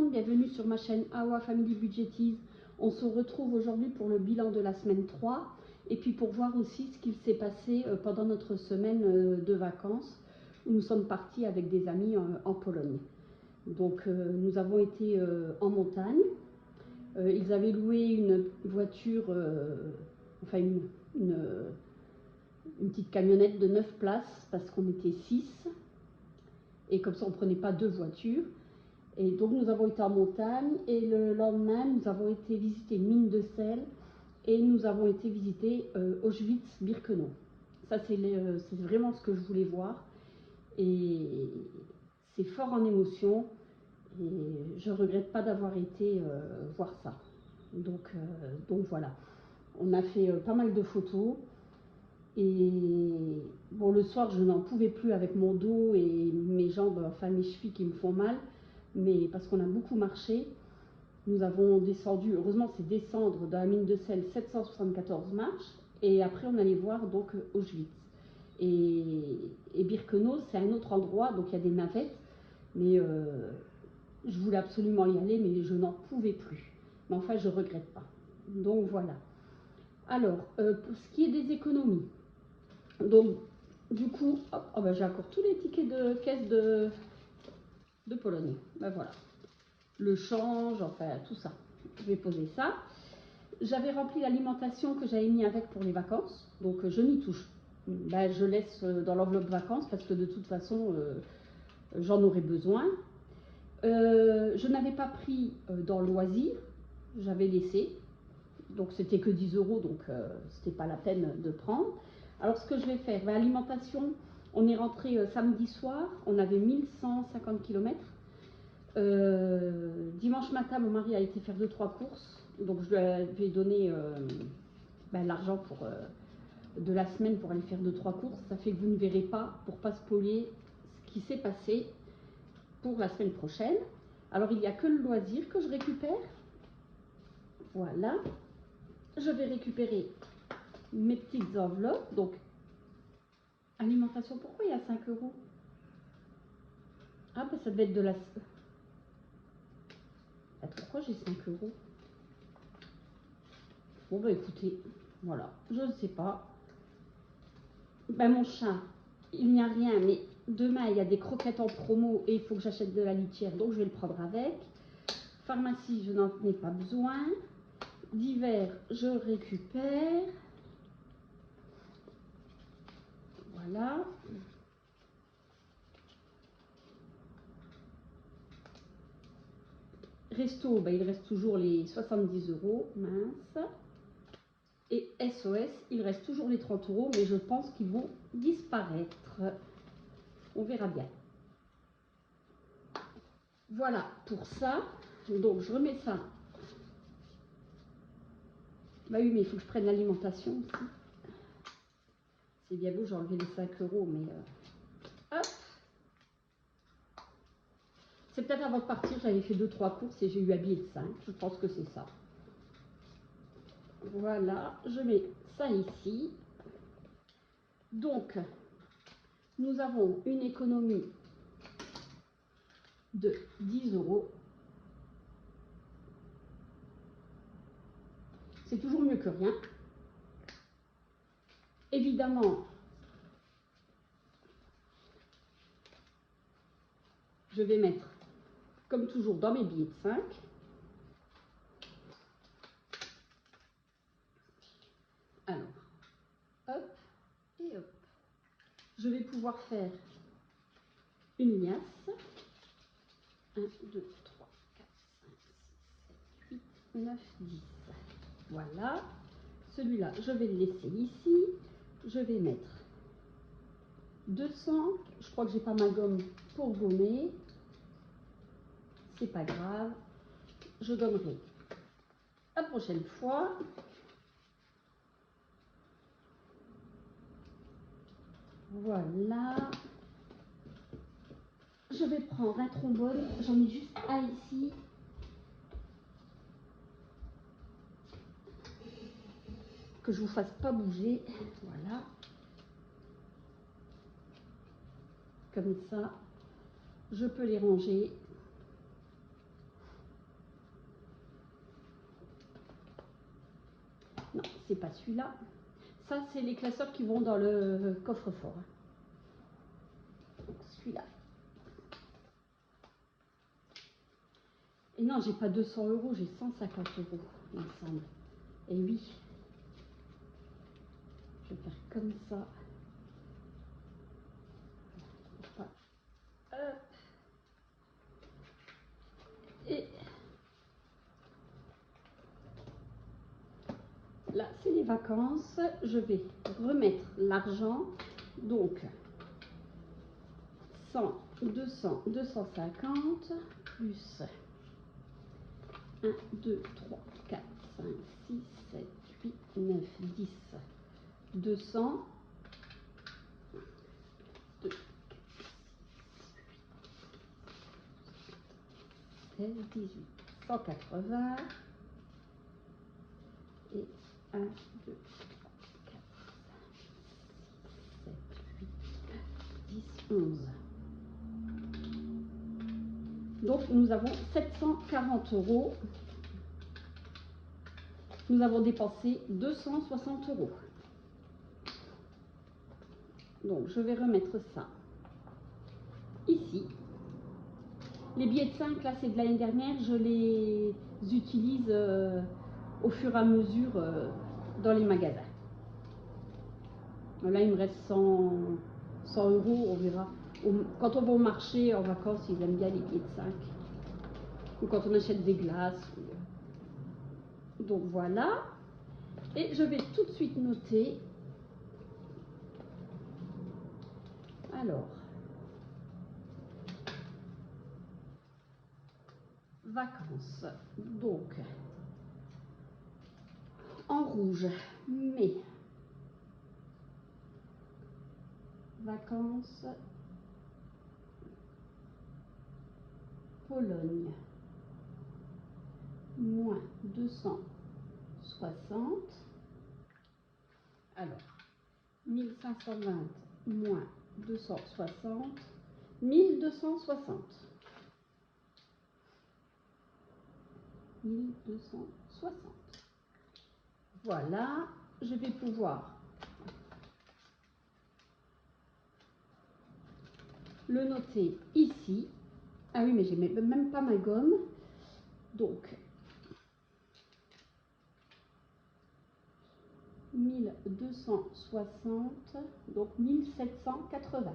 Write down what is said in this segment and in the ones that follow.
monde, bienvenue sur ma chaîne Awa Family Budgetize. On se retrouve aujourd'hui pour le bilan de la semaine 3 et puis pour voir aussi ce qu'il s'est passé pendant notre semaine de vacances où nous sommes partis avec des amis en Pologne. Donc nous avons été en montagne. Ils avaient loué une voiture, enfin une petite camionnette de 9 places parce qu'on était 6 et comme ça on ne prenait pas 2 voitures. Et donc nous avons été en montagne et le lendemain nous avons été visiter une mine de sel et nous avons été visiter Auschwitz-Birkenau. Ça c'est vraiment ce que je voulais voir et c'est fort en émotion et je ne regrette pas d'avoir été voir ça. Donc voilà, on a fait pas mal de photos et bon, le soir je n'en pouvais plus avec mon dos et mes jambes, enfin mes chevilles qui me font mal. Mais parce qu'on a beaucoup marché, nous avons descendu, heureusement c'est descendre dans la mine de sel 774 marches et après on allait voir donc Auschwitz. Et Birkenau c'est un autre endroit, donc il y a des navettes, mais je voulais absolument y aller mais je n'en pouvais plus. Mais enfin je ne regrette pas. Donc voilà. Alors, pour ce qui est des économies, donc du coup, oh ben, j'ai encore tous les tickets de caisse de Pologne. Ben voilà. Le change, enfin tout ça. Je vais poser ça. J'avais rempli l'alimentation que j'avais mis avec pour les vacances, donc je n'y touche. Ben, je laisse dans l'enveloppe vacances parce que de toute façon j'en aurai besoin. Je n'avais pas pris dans le loisir, j'avais laissé, donc c'était que 10 €, donc c'était pas la peine de prendre. Alors ce que je vais faire, ben, alimentation, on est rentré samedi soir, on avait 1150 km. Dimanche matin, mon mari a été faire 2-3 courses, donc je lui avais donné ben, l'argent de la semaine pour aller faire 2-3 courses. Ça fait que vous ne verrez pas, pour ne pas spoiler ce qui s'est passé pour la semaine prochaine. Alors il n'y a que le loisir que je récupère. Voilà. Je vais récupérer mes petites enveloppes. Donc, alimentation, pourquoi il y a 5 €? Ah ben ça devait être de la... Pourquoi j'ai 5 €? Bon bah écoutez, voilà, je ne sais pas. Ben mon chat, il n'y a rien, mais demain il y a des croquettes en promo et il faut que j'achète de la litière, donc je vais le prendre avec. Pharmacie, je n'en ai pas besoin. D'hiver, je récupère. Voilà. Resto, ben, il reste toujours les 70 €, mince. Et SOS, il reste toujours les 30 €, mais je pense qu'ils vont disparaître. On verra bien. Voilà pour ça. Donc je remets ça. Bah oui, mais il faut que je prenne l'alimentation aussi. C'est bien beau, j'ai enlevé les 5 €, mais hop. C'est peut-être avant de partir, j'avais fait 2-3 courses et j'ai eu un billet de 5. Je pense que c'est ça. Voilà, je mets ça ici. Donc, nous avons une économie de 10 €. C'est toujours mieux que rien. Évidemment, je vais mettre, comme toujours, dans mes billets de 5. Alors, hop et hop. Je vais pouvoir faire une liasse. 1, 2, 3, 4, 5, 6, 7, 8, 9, 10. Voilà. Celui-là, je vais le laisser ici. Je vais mettre 200. Je crois que j'ai pas ma gomme pour gommer. C'est pas grave. Je gommerai la prochaine fois. Voilà. Je vais prendre un trombone. J'en ai juste un ici. Que je vous fasse pas bouger. Voilà. Comme ça, je peux les ranger. Non, c'est pas celui-là. Ça, c'est les classeurs qui vont dans le coffre-fort. Celui-là. Et non, j'ai pas 200 €, j'ai 150 €, il me semble. Et oui, je vais faire comme ça. Hop. Et là, c'est les vacances. Je vais remettre l'argent. Donc, 100, 200, 250, plus 1, 2, 3, 4, 5, 6, 7, 8, 9, 10, 200, 2, 16, 18, 180, et 1, 2, 3, 4, 5, 6, 7, 8, 10, 11. Donc nous avons 740 €. Nous avons dépensé 260 €. Donc je vais remettre ça ici. Les billets de 5, là c'est de l'année dernière, je les utilise au fur et à mesure dans les magasins. Là il me reste 100 €, on verra. Quand on va au marché en vacances, ils aiment bien les billets de 5. Ou quand on achète des glaces. Donc voilà. Et je vais tout de suite noter. Alors, vacances. Donc, en rouge, mai. Vacances, Pologne. Moins 260. Alors, 1520 moins 260. 1260. 1260. Voilà, je vais pouvoir le noter ici. Ah oui, mais j'ai même pas ma gomme. Donc, 1260, donc 1780.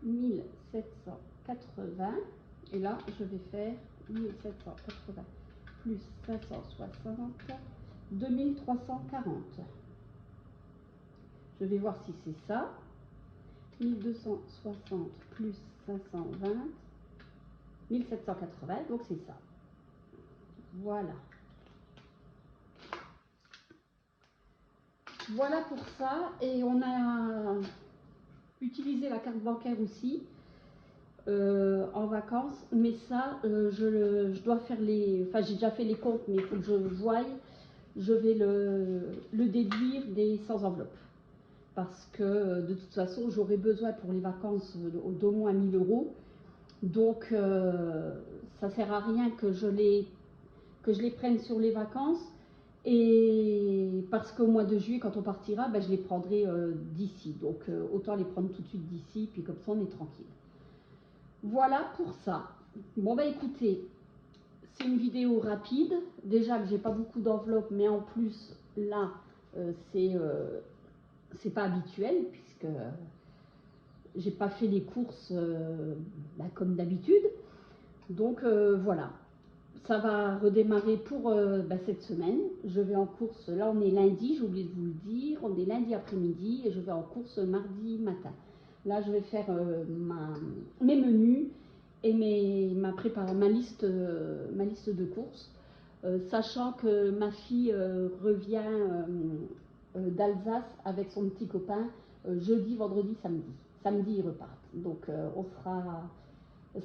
1780. Et là, je vais faire 1780 plus 560, 2340. Je vais voir si c'est ça. 1260 plus 520, 1780, donc c'est ça. Voilà. Voilà pour ça. Et on a utilisé la carte bancaire aussi en vacances. Mais ça, je dois faire les... Enfin, j'ai déjà fait les comptes, mais il faut que je voie. Je vais le déduire des sans enveloppe. Parce que de toute façon, j'aurai besoin pour les vacances d'au moins 1000 €. Donc, ça ne sert à rien que je les prenne sur les vacances. Et parce qu'au mois de juillet, quand on partira, ben, je les prendrai d'ici. Donc, autant les prendre tout de suite d'ici, puis comme ça, on est tranquille. Voilà pour ça. Bon, ben écoutez, c'est une vidéo rapide. Déjà que j'ai pas beaucoup d'enveloppes, mais en plus, là, c'est pas habituel, puisque j'ai pas fait les courses comme d'habitude. Donc voilà, ça va redémarrer pour cette semaine. Je vais en course, là on est lundi, j'ai oublié de vous le dire, on est lundi après-midi et je vais en course mardi matin. Là je vais faire mes menus et ma liste de courses, sachant que ma fille revient d'Alsace avec son petit copain jeudi, vendredi, samedi. Samedi ils repartent, donc on sera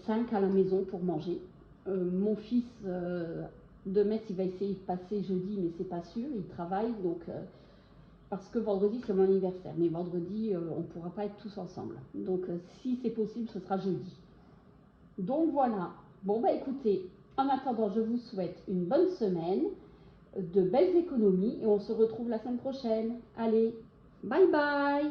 5 à la maison pour manger. Mon fils de Metz, il va essayer de passer jeudi, mais c'est pas sûr, il travaille, donc parce que vendredi c'est mon anniversaire, mais vendredi on ne pourra pas être tous ensemble. Donc si c'est possible, ce sera jeudi. Donc voilà. Bon bah écoutez, en attendant, je vous souhaite une bonne semaine de belles économies et on se retrouve la semaine prochaine. Allez, bye bye!